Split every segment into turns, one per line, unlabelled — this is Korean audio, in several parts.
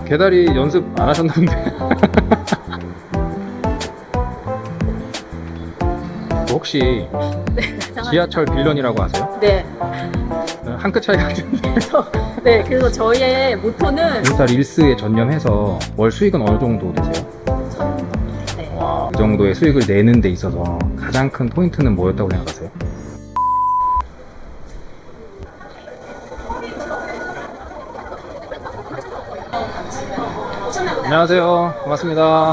개다리 연습 안 하셨나 본데. 혹시
네,
지하철 빌런이라고 아세요?
네.
한 끗 차이 같은데.
네, 그래서 저희의 모토는
인스타 릴스에 전념해서 월 수익은 어느 정도 되세요?
네.
와, 그 정도의 수익을 내는 데 있어서 가장 큰 포인트는 뭐였다고 생각하세요? 안녕하세요. 반갑습니다.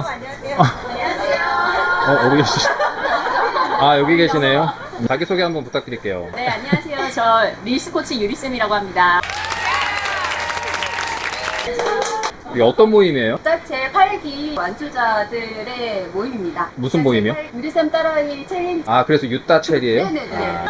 어디 계시죠? 아, 여기 계시네요. 자기소개 한번 부탁드릴게요.
네, 안녕하세요. 저 릴스 코치 유리쌤이라고 합니다.
이게 어떤 모임이에요?
제 8기 완주자들의 모임입니다.
무슨 모임이요?
유리쌤 따라하기 챌린지.
아, 그래서 유따 첼이에요?
네네네.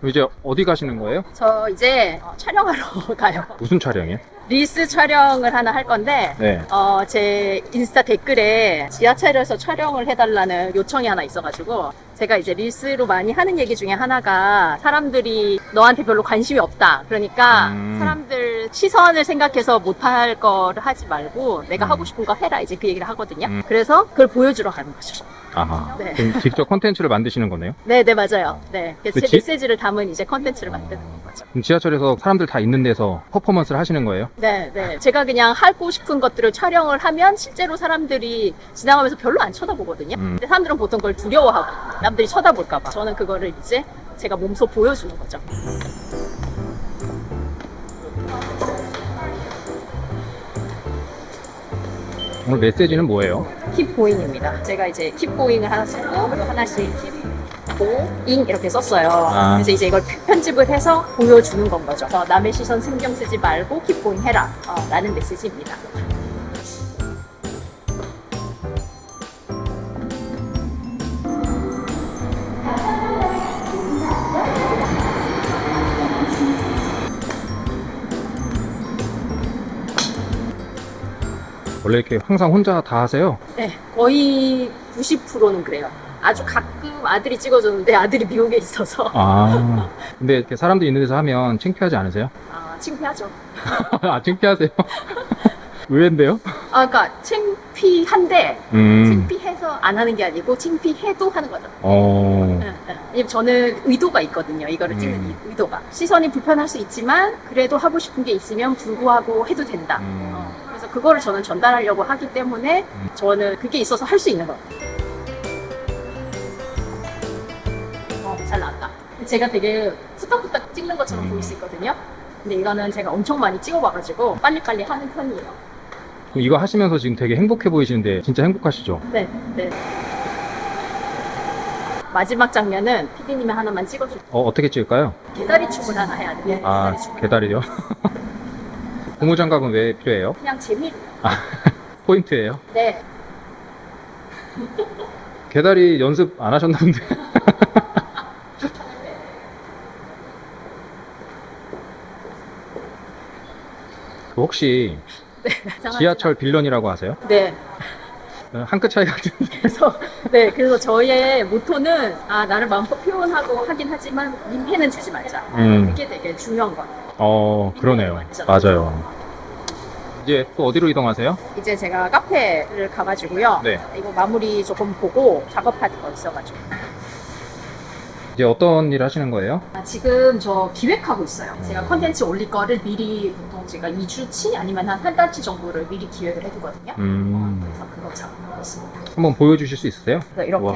이제 어디 가시는 거예요?
저 이제 촬영하러 가요.
무슨 촬영이에요?
릴스 촬영을 하나 할 건데,
네.
제 인스타 댓글에 지하철에서 촬영을 해달라는 요청이 하나 있어가지고, 제가 이제 릴스로 많이 하는 얘기 중에 하나가 사람들이 너한테 별로 관심이 없다. 그러니까 사람들 시선을 생각해서 못할 거를 하지 말고 내가 하고 싶은 거 해라. 이제 그 얘기를 하거든요. 그래서 그걸 보여주러 가는 거죠.
아하.
네.
그럼 직접 컨텐츠를 만드시는 거네요?
네, 네, 맞아요. 네. 그래서 제
그치?
메시지를 담은 이제 컨텐츠를 만드는 거죠.
그럼 지하철에서 사람들 다 있는 데서 퍼포먼스를 하시는 거예요?
네, 네. 제가 그냥 하고 싶은 것들을 촬영을 하면 실제로 사람들이 지나가면서 별로 안 쳐다보거든요. 근데 사람들은 보통 그걸 두려워하고 남들이 쳐다볼까봐. 저는 그거를 이제 제가 몸소 보여주는 거죠.
오늘 메시지는 뭐예요?
킵고잉입니다. 제가 이제 킵고잉을 하나 쓰고 그리고 하나씩 킵고잉 이렇게 썼어요.
아.
그래서 이제 이걸 편집을 해서 보여주는 건 거죠. 그래서 남의 시선 신경 쓰지 말고 킵고잉 해라 라는 메시지입니다.
원래 이렇게 항상 혼자 다 하세요?
네, 거의 90%는 그래요. 아주 가끔 아들이 찍어줬는데 아들이 미국에 있어서
아. 근데 이렇게 사람들 있는 데서 하면 창피하지 않으세요?
창피하죠.
아, 창피하세요? 의외인데요?
그러니까 창피한데
음.
창피해서 안 하는 게 아니고 창피해도 하는 거죠.
어.
저는 의도가 있거든요. 이거를 찍는 이 의도가. 시선이 불편할 수 있지만 그래도 하고 싶은 게 있으면 불구하고 해도 된다. 그래서 그거를 저는 전달하려고 하기 때문에 저는 그게 있어서 할 수 있는 거예요. 잘 나왔다. 제가 되게 후딱후딱 찍는 것처럼 보일 수 있거든요. 근데 이거는 제가 엄청 많이 찍어봐가지고 빨리빨리 하는 편이에요.
그럼 이거 하시면서 지금 되게 행복해 보이시는데 진짜 행복하시죠?
네, 네. 마지막 장면은 PD님이 하나만 찍어주세요.
어떻게 찍을까요?
개다리 춤을 하나 해야 돼요.
아,
개다리 춤.
개다리요? 고무장갑은 왜 필요해요?
그냥 재미로.
아, 포인트예요?
네.
개다리 연습 안 하셨나 본데. 혹시 지하철 빌런이라고 아세요?
네.
한 끗 차이 같은데.
그래서 저희의 모토는 나를 마음껏 표현하고 하긴 하지만 민폐는 주지 말자. 그게 되게 중요한 것 같아요.
그러네요. 맞아요. 이제 또 어디로 이동하세요?
이제 제가 카페를 가가지고요.
네.
이거 마무리 조금 보고 작업할 거 있어가지고.
이제 어떤 일 하시는 거예요?
지금 저 기획하고 있어요. 제가 컨텐츠 올릴 거를 미리 보통 제가 2주치 아니면 한 달치 정도를 미리 기획을 해두거든요. 그래서 그거 작업하고 있습니다.
한번 보여주실 수 있으세요?
그래서 이렇게
와.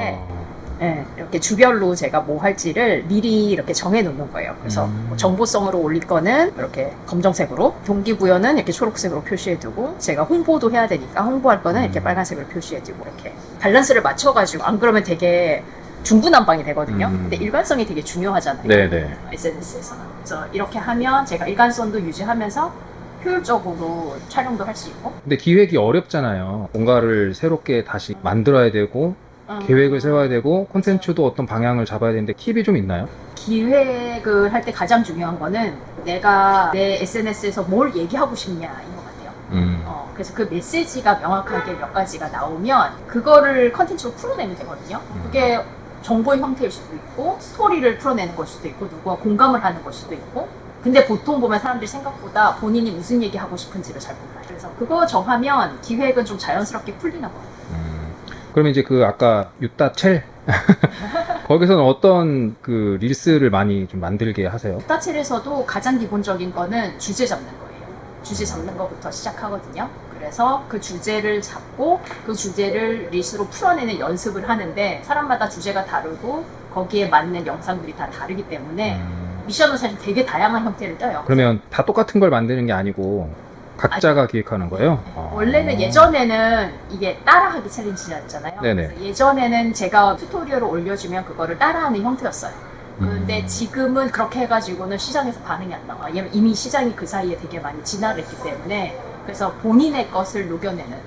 네, 이렇게 주별로 제가 뭐 할지를 미리 이렇게 정해 놓는 거예요. 그래서 뭐 정보성으로 올릴 거는 이렇게 검정색으로, 동기부여는 이렇게 초록색으로 표시해 두고, 제가 홍보도 해야 되니까 홍보할 거는 이렇게 빨간색으로 표시해 두고, 이렇게 밸런스를 맞춰가지고, 안 그러면 되게 중구난방이 되거든요. 근데 일관성이 되게 중요하잖아요.
네네.
SNS에서는. 그래서 이렇게 하면 제가 일관성도 유지하면서 효율적으로 촬영도 할 수 있고.
근데 기획이 어렵잖아요. 뭔가를 새롭게 다시 만들어야 되고, 계획을 세워야 되고, 콘텐츠도 어떤 방향을 잡아야 되는데 팁이 좀 있나요?
기획을 할 때 가장 중요한 거는 내가 내 SNS에서 뭘 얘기하고 싶냐인 것 같아요. 그래서 그 메시지가 명확하게 몇 가지가 나오면 그거를 컨텐츠로 풀어내면 되거든요. 그게 정보의 형태일 수도 있고 스토리를 풀어내는 걸 수도 있고 누구와 공감을 하는 걸 수도 있고 근데 보통 보면 사람들이 생각보다 본인이 무슨 얘기 하고 싶은지를 잘 몰라요. 그래서 그거 정하면 기획은 좀 자연스럽게 풀리는 것 같아요.
그러면 이제 그 아까 유따첼 거기서는 어떤 그 릴스를 많이 좀 만들게 하세요?
유따첼에서도 가장 기본적인 거는 주제 잡는 거예요. 주제 잡는 것부터 시작하거든요. 그래서 그 주제를 잡고 그 주제를 릴스로 풀어내는 연습을 하는데 사람마다 주제가 다르고 거기에 맞는 영상들이 다 다르기 때문에 미션은 사실 되게 다양한 형태를 떠요.
그러면 다 똑같은 걸 만드는 게 아니고 각자가 기획하는 거예요?
원래는 예전에는 이게 따라하기 챌린지였잖아요.
네네.
그래서 예전에는 제가 튜토리얼을 올려주면 그거를 따라하는 형태였어요. 근데 지금은 그렇게 해가지고는 시장에서 반응이 안 나와. 왜냐면 이미 시장이 그 사이에 되게 많이 진화를 했기 때문에 그래서 본인의 것을 녹여내는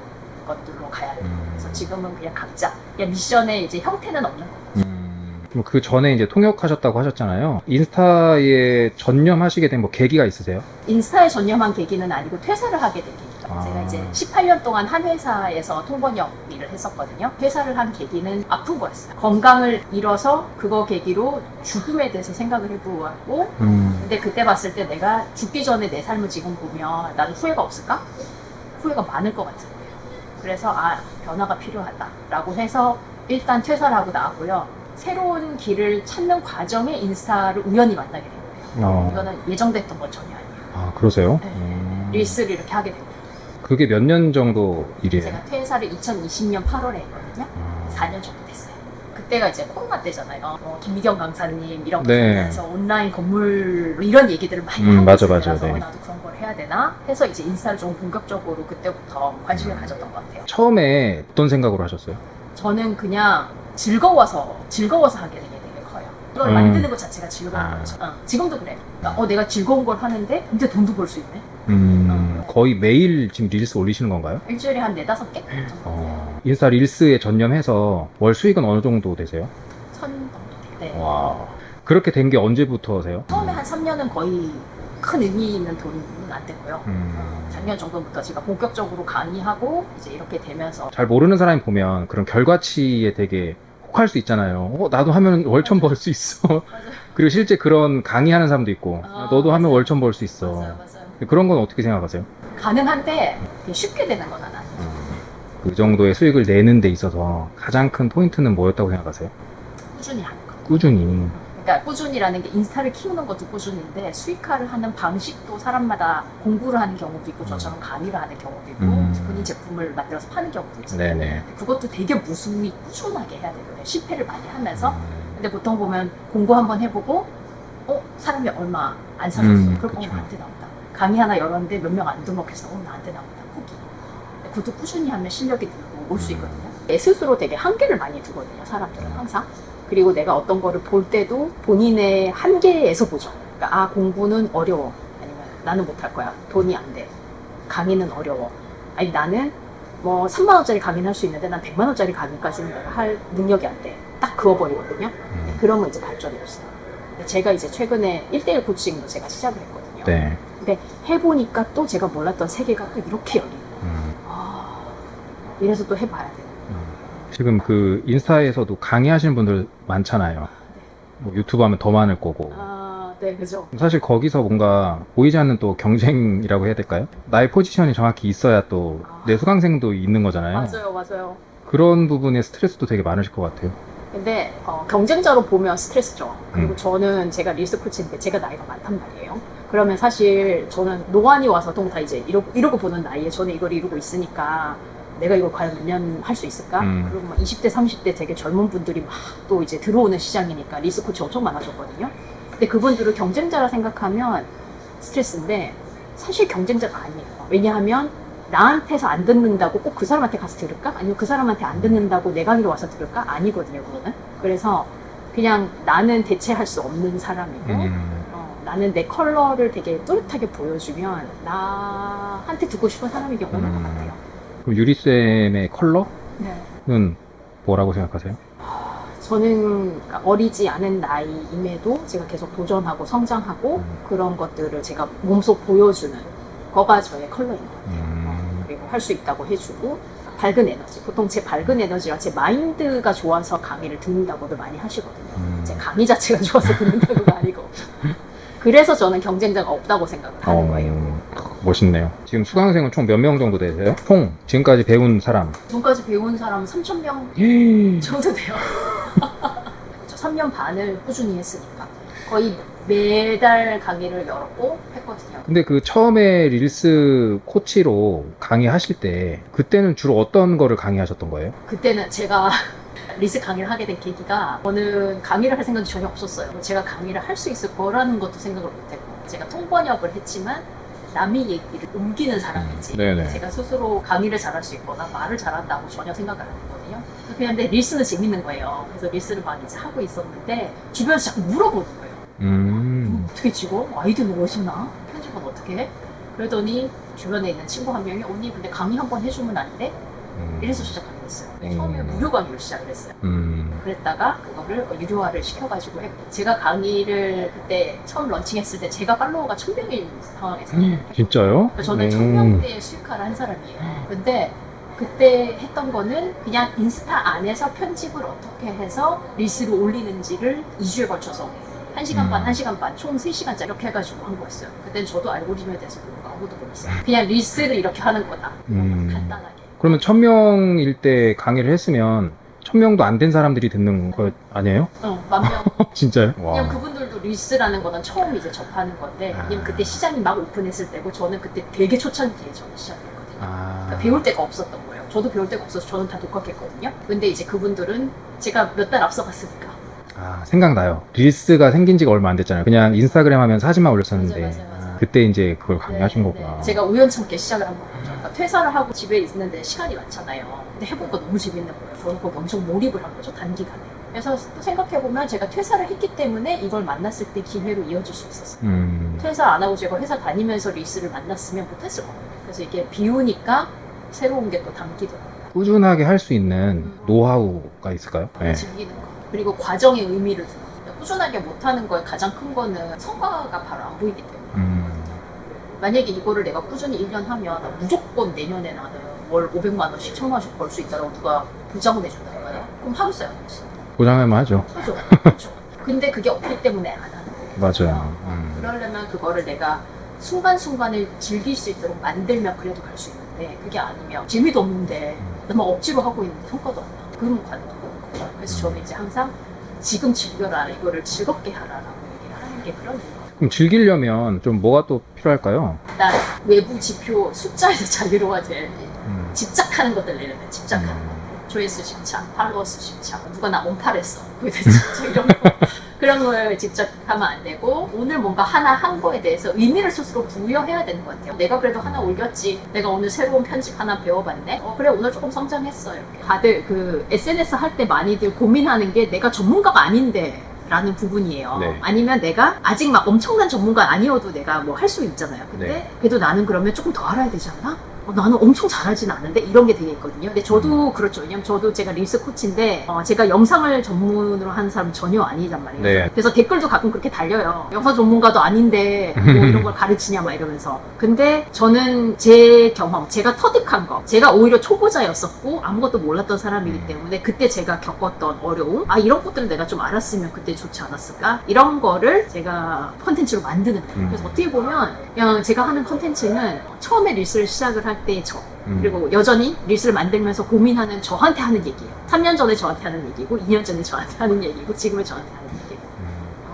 것들로 가야 돼요. 그래서 지금은 그냥 각자 그냥 미션의 이제 형태는 없는 거예요.
그럼 그 전에 이제 통역하셨다고 하셨잖아요. 인스타에 전념하시게 된 뭐 계기가 있으세요?
인스타에 전념한 계기는 아니고 퇴사를 하게 된 계기가 제가 이제 18년 동안 한 회사에서 통번역 일을 했었거든요. 퇴사를 한 계기는 아픈 거였어요. 건강을 잃어서 그거 계기로 죽음에 대해서 생각을 해보고 근데 그때 봤을 때 내가 죽기 전에 내 삶을 지금 보면 나는 후회가 없을까? 후회가 많을 것 같은 거예요. 그래서 변화가 필요하다라고 해서 일단 퇴사를 하고 나왔고요. 새로운 길을 찾는 과정에 인스타를 우연히 만나게 된 거예요. 이거는 예정됐던 건 전혀 아니에요.
아, 그러세요?
네. 릴스를 이렇게 하게 된 거예요.
그게 몇 년 정도 일이에요?
제가 퇴사를 2020년 8월에 했거든요. 4년 정도 됐어요. 그때가 이제 코로나 때잖아요. 김미경 강사님 이런 거
네.
보면서 온라인 건물 이런 얘기들을 많이 하고
맞아,
있을
맞아,
때라서
네.
나도 그런 걸 해야 되나 해서 이제 인스타를 좀 본격적으로 그때부터 관심을 가졌던 것 같아요.
처음에 어떤 생각으로 하셨어요?
저는 그냥 즐거워서 하게 되게 커요. 이걸 만드는 것 자체가 즐거운 거죠. 지금도 그래. 그러니까 내가 즐거운 걸 하는데 이제 돈도 벌 수 있네.
거의 매일 지금 릴스 올리시는 건가요?
일주일에 한 4-5개 정도.
인스타 릴스에 전념해서 월 수익은 어느 정도 되세요?
1,000 정도 돼요. 네.
와, 그렇게 된 게 언제부터세요?
처음에 한 3년은 거의 큰 의미 있는 돈은 안 됐고요. 작년 정도부터 제가 본격적으로 강의하고 이제 이렇게 되면서
잘 모르는 사람이 보면 그런 결과치에 되게 혹할 수 있잖아요. 나도 하면 월천 벌 수 있어. 그리고 실제 그런 강의하는 사람도 있고 너도 하면
맞아요.
월천 벌 수 있어.
맞아요.
그런 건 어떻게 생각하세요?
가능한데 되게 쉽게 되는 건 아니에요.
그 정도의 수익을 내는 데 있어서 가장 큰 포인트는 뭐였다고 생각하세요?
꾸준히 하는 거.
꾸준히.
그러니까 꾸준히라는 게 인스타를 키우는 것도 꾸준인데 수익화를 하는 방식도 사람마다 공부를 하는 경우도 있고 저처럼 강의를 하는 경우도 있고 본인 제품을 만들어서 파는 경우도 있잖아요.
네네.
그것도 되게 무수히 꾸준하게 해야 되거든요. 실패를 많이 하면서. 근데 보통 보면 공부 한번 해보고 사람이 얼마 안 사줬어. 그럼
그쵸.
나한테 나온다. 강의 하나 열었는데 몇 명 안 등록해서 나한테 나온다. 포기. 그것도 꾸준히 하면 실력이 늘고 올 수 있거든요. 내 스스로 되게 한계를 많이 두거든요. 사람들은 항상. 그리고 내가 어떤 거를 볼 때도 본인의 한계에서 보죠. 그러니까 공부는 어려워. 아니면 나는 못할 거야. 돈이 안 돼. 강의는 어려워. 아니 나는 뭐 3만 원짜리 강의는 할 수 있는데 난 100만 원짜리 강의까지는 내가 할 능력이 안 돼. 딱 그어버리거든요. 그러면 이제 발전이 없어요. 근데 제가 이제 최근에 1대1 코칭도 제가 시작을 했거든요.
네.
근데 해보니까 또 제가 몰랐던 세계가 또 이렇게 열리는 거예요. 이래서 또 해봐야 돼요.
지금 그 인스타에서도 강의하시는 분들 많잖아요. 뭐 유튜브 하면 더 많을 거고.
네, 그죠.
사실 거기서 뭔가 보이지 않는 또 경쟁이라고 해야 될까요? 나의 포지션이 정확히 있어야 또 내 수강생도 있는 거잖아요.
맞아요.
그런 부분에 스트레스도 되게 많으실 것 같아요.
근데 경쟁자로 보면 스트레스죠. 그리고 저는 제가 릴스 코치인데 제가 나이가 많단 말이에요. 그러면 사실 저는 노안이 와서 다 이제 이러고 보는 나이에 저는 이걸 이루고 있으니까 내가 이걸 과연 몇 년 할 수 있을까? 그리고 막 20대, 30대 되게 젊은 분들이 막 또 이제 들어오는 시장이니까 릴스 코치 엄청 많아졌거든요. 근데 그분들을 경쟁자라 생각하면 스트레스인데 사실 경쟁자가 아니에요. 왜냐하면 나한테서 안 듣는다고 꼭 그 사람한테 가서 들을까? 아니면 그 사람한테 안 듣는다고 내 강의로 와서 들을까? 아니거든요, 그거는. 그래서 그냥 나는 대체할 수 없는 사람이고 나는 내 컬러를 되게 뚜렷하게 보여주면 나한테 듣고 싶은 사람이 오는 것 같아요.
그럼 유리쌤의 컬러는
네.
뭐라고 생각하세요?
저는 어리지 않은 나이임에도 제가 계속 도전하고 성장하고 그런 것들을 제가 몸소 보여주는 거가 저의 컬러인 것 같아요. 그리고 할 수 있다고 해주고 밝은 에너지. 보통 제 밝은 에너지랑 제 마인드가 좋아서 강의를 듣는다고도 많이 하시거든요. 제 강의 자체가 좋아서 듣는다고가 아니고 그래서 저는 경쟁자가 없다고 생각을 하는 거예요.
멋있네요. 지금 수강생은 총 몇 명 정도 되세요? 총 지금까지 배운 사람.
지금까지 배운 사람은 3,000명 정도 돼요. 3년 반을 꾸준히 했으니까 거의 매달 강의를 열었고 했거든요.
근데 그 처음에 릴스 코치로 강의하실 때 그때는 주로 어떤 거를 강의하셨던 거예요?
그때는 제가 리스 강의를 하게 된 계기가 저는 강의를 할 생각이 전혀 없었어요. 제가 강의를 할 수 있을 거라는 것도 생각을 못했고 제가 통번역을 했지만 남의 얘기를 옮기는 사람이지
네네.
제가 스스로 강의를 잘할 수 있거나 말을 잘한다고 전혀 생각을 안 했거든요. 그냥 근데 릴스는 재밌는 거예요. 그래서 릴스를 막 이제 하고 있었는데 주변에서 자꾸 물어보는 거예요. 어떻게 찍어? 아이디어는 어디서 나? 편집은 어떻게 해? 그러더니 주변에 있는 친구 한 명이 언니 근데 강의 한번 해주면 안 돼? 이래서 시작하게 됐어요. 처음에 무료 강의로 시작을 했어요. 그랬다가 그거를 유료화를 시켜가지고 했고 제가 강의를 그때 처음 런칭했을 때 제가 팔로워가 1,000명인 상황에서
진짜요?
저는 1,000명대의 수익화를 한 사람이에요. 근데 그때 했던 거는 그냥 인스타 안에서 편집을 어떻게 해서 릴스로 올리는지를 2주에 걸쳐서 1시간 반, 1시간 반, 총 3시간짜리 이렇게 해가지고 한 거였어요. 그때는 저도 알고리즘에 대해서 아무것도 몰랐어요. 그냥 릴스를 이렇게 하는 거다. 간단하게.
그러면 1,000명일 때 강의를 했으면 1,000명도 안 된 사람들이 듣는 거 아니에요?
응, 10,000명.
진짜요?
그냥 그분들도 릴스라는 거는 처음 이제 접하는 건데, 왜냐면 그때 시장이 막 오픈했을 때고, 저는 그때 되게 초창기에 저는 시작했거든요. 그러니까 배울 데가 없었던 거예요. 저도 배울 데가 없어서 저는 다 독학했거든요. 근데 이제 그분들은 제가 몇 달 앞서갔으니까.
생각나요. 릴스가 생긴 지가 얼마 안 됐잖아요. 그냥 인스타그램 하면 사진만 올렸었는데
맞아요.
그때 이제 그걸 강의하신 거구나.
제가 우연찮게 시작을 한 거죠. 그러니까 퇴사를 하고 집에 있는데 시간이 많잖아요. 근데 해보니까 너무 재밌는 거예요. 저는 거기 엄청 몰입을 한 거죠, 단기간에. 그래서 또 생각해보면 제가 퇴사를 했기 때문에 이걸 만났을 때 기회로 이어질 수 있었어요. 퇴사 안 하고 제가 회사 다니면서 릴스를 만났으면 못했을 거예요. 그래서 이게 비우니까 새로운 게 또 담기더라고요.
꾸준하게 할 수 있는 노하우가 있을까요? 네.
즐기는 거. 그리고 과정의 의미를 두는 거. 꾸준하게 못하는 거에 가장 큰 거는 성과가 바로 안 보이기 때문에. 만약에 이거를 내가 꾸준히 1년 하면 무조건 내년에 나는 월 500만 원씩, 1,000만 원씩 벌 수 있다고 누가 보장을 해준다니까요? 그럼 하루 써야 되겠어요.
보장하면 하죠.
그죠? 그렇죠. 근데 그게 없기 때문에 안 하는 거예요.
맞아요.
그러려면 그거를 내가 순간순간을 즐길 수 있도록 만들면 그래도 갈 수 있는데 그게 아니면 재미도 없는데 너무 억지로 하고 있는데 성과도 안 나. 그러면 관두는 거죠. 그래서 저는 이제 항상 지금 즐겨라, 이거를 즐겁게 하라라고 얘기를 하는 게 그런 이유예요.
그럼 즐기려면 좀 뭐가 또 필요할까요?
일단 외부 지표 숫자에서 자유로워져야지. 집착하는 것들 내려면 집착하는 것들. 조회수 집착, 팔로워수 집착, 누가 나 언팔했어. 그게 대체 집착 이런 거. 그런 거에 집착하면 안 되고 오늘 뭔가 하나 한 거에 대해서 의미를 스스로 부여해야 되는 것 같아요. 내가 그래도 하나 올렸지. 내가 오늘 새로운 편집 하나 배워봤네. 그래 오늘 조금 성장했어. 이렇게. 다들 그 SNS 할 때 많이들 고민하는 게 내가 전문가가 아닌데 라는 부분이에요.
네.
아니면 내가 아직 막 엄청난 전문가 아니어도 내가 뭐 할 수 있잖아요. 근데
네.
그래도 나는 그러면 조금 더 알아야 되지 않나? 나는 엄청 잘하진 않는데 이런 게 되게 있거든요. 근데 저도 그렇죠. 왜냐면 저도 제가 릴스 코치인데 제가 영상을 전문으로 하는 사람은 전혀 아니란 말이에요.
네.
그래서 댓글도 가끔 그렇게 달려요. 영상 전문가도 아닌데 뭐 이런 걸 가르치냐 막 이러면서. 근데 저는 제 경험, 제가 터득한 거, 제가 오히려 초보자였었고 아무것도 몰랐던 사람이기 때문에 그때 제가 겪었던 어려움, 이런 것들을 내가 좀 알았으면 그때 좋지 않았을까? 이런 거를 제가 컨텐츠로 만드는 거예요. 그래서 어떻게 보면 그냥 제가 하는 컨텐츠는 처음에 릴스를 시작을 할 때의 저, 그리고 여전히 릴스를 만들면서 고민하는 저한테 하는 얘기예요. 3년 전에 저한테 하는 얘기고 2년 전에 저한테 하는 얘기고 지금의 저한테 하는 얘기고.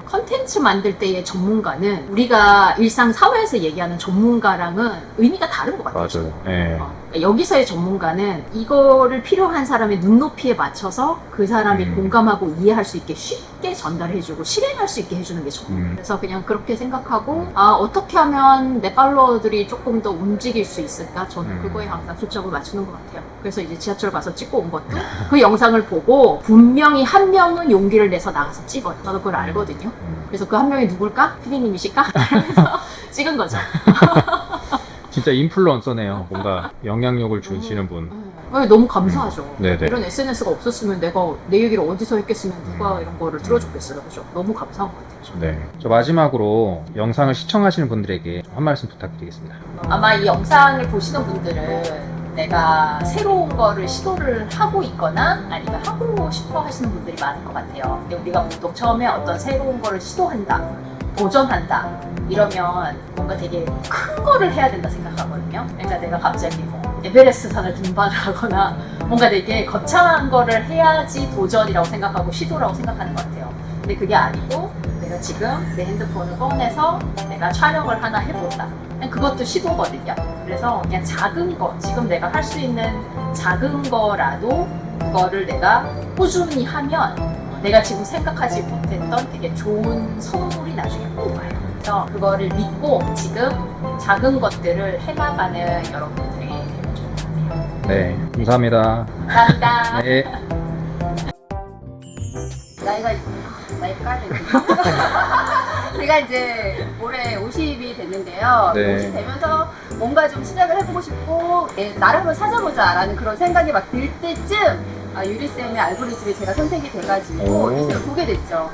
컨텐츠 만들 때의 전문가는 우리가 일상 사회에서 얘기하는 전문가랑은 의미가 다른 것 같아요.
맞아요. 네.
여기서의 전문가는 이거를 필요한 사람의 눈높이에 맞춰서 그 사람이 공감하고 이해할 수 있게 쉽게 전달해주고 실행할 수 있게 해주는 게 전문가. 그래서 그냥 그렇게 생각하고 어떻게 하면 내 팔로워들이 조금 더 움직일 수 있을까? 저는 그거에 항상 초점을 맞추는 것 같아요. 그래서 이제 지하철 가서 찍고 온 것도 그 영상을 보고 분명히 한 명은 용기를 내서 나가서 찍어요. 저도 그걸 알거든요. 그래서 그 한 명이 누굴까? 피디님이실까? 그래서 찍은 거죠.
진짜 인플루언서네요. 뭔가 영향력을 주시는 분.
너무 감사하죠.
네네.
이런 SNS가 없었으면 내가 내 얘기를 어디서 했겠으면 누가 이런 거를 들어줬겠어요. 그죠? 너무 감사한 것 같아요. 저는.
네. 저 마지막으로 영상을 시청하시는 분들에게 한 말씀 부탁드리겠습니다.
아마 이 영상을 보시는 분들은 내가 새로운 거를 시도를 하고 있거나 아니면 하고 싶어 하시는 분들이 많은 것 같아요. 근데 우리가 보통 처음에 어떤 새로운 거를 시도한다. 도전한다 이러면 뭔가 되게 큰 거를 해야 된다 생각하거든요. 그러니까 내가 갑자기 뭐 에베레스트 산을 등반을 하거나 뭔가 되게 거창한 거를 해야지 도전이라고 생각하고 시도라고 생각하는 것 같아요. 근데 그게 아니고 내가 지금 내 핸드폰을 꺼내서 내가 촬영을 하나 해본다. 그냥 그것도 시도거든요. 그래서 그냥 작은 거, 지금 내가 할 수 있는 작은 거라도 그거를 내가 꾸준히 하면 내가 지금 생각하지 못했던 되게 좋은 선물이 나중에 꼭 와요. 그래서 그거를 믿고 지금 작은 것들을 해나가는 여러분들이 되면 좋을 것 같아요.
네, 감사합니다.
감사합니다.
네.
나이가 제가 이제 올해 50이 됐는데요.
네.
50 되면서 뭔가 좀 시작을 해보고 싶고 나를 한번 찾아보자라는 그런 생각이 막 들 때쯤 유리쌤의 알고리즘이 제가 선택이 돼가지고
오.
유리쌤을 보게 됐죠.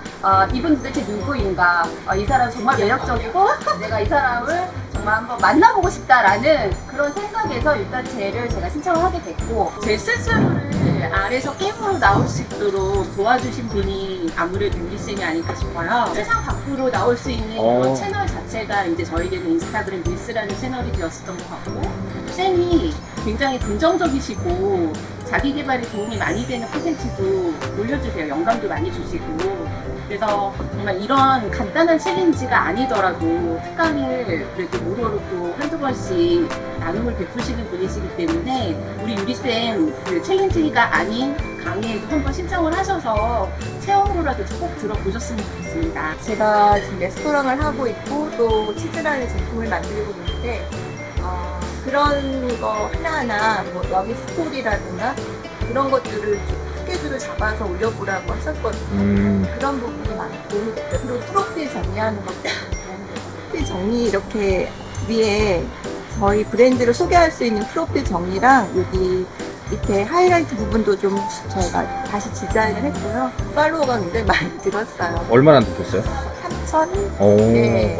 이분 도대체 누구인가? 이 사람 정말 매력적이고 내가 이 사람을 정말 한번 만나보고 싶다라는 그런 생각에서 일단 쟤를 제가 신청을 하게 됐고 제 스스로를 알에서 게임으로 나올 수 있도록 도와주신 분이 아무래도 유리쌤이 아닐까 싶어요. 세상 밖으로 나올 수 있는 그런 채널 자체가 이제 저에게는 인스타그램 릴스라는 채널이 되었었던 것 같고 쌤이 굉장히 긍정적이시고 자기 개발에 도움이 많이 되는 콘텐츠도 올려주세요. 영감도 많이 주시고 그래서 정말 이런 간단한 챌린지가 아니더라도 특강을 그래도 무료로 또 한두 번씩 나눔을 베푸시는 분이시기 때문에 우리 유리쌤 그 챌린지가 아닌 강의에도 한번 신청을 하셔서 체험으로라도 꼭 들어보셨으면 좋겠습니다.
제가 지금 레스토랑을 하고 있고 또 치즈라는 제품을 만들고 있는데 그런 거 하나하나 뭐 여기 스토리라든가 그런 것들을 좀 스케줄을 잡아서 올려보라고 하셨거든요. 그런 부분이 많이 도움이 됐어요. 그리고 프로필 정리하는 것도 프로필 정리 이렇게 위에 저희 브랜드를 소개할 수 있는 프로필 정리랑 여기 밑에 하이라이트 부분도 좀 저희가 다시 디자인을 했고요. 팔로워가 굉장히 많이 늘었어요.
얼마나 듣겠어요?
3,000?
오.
네.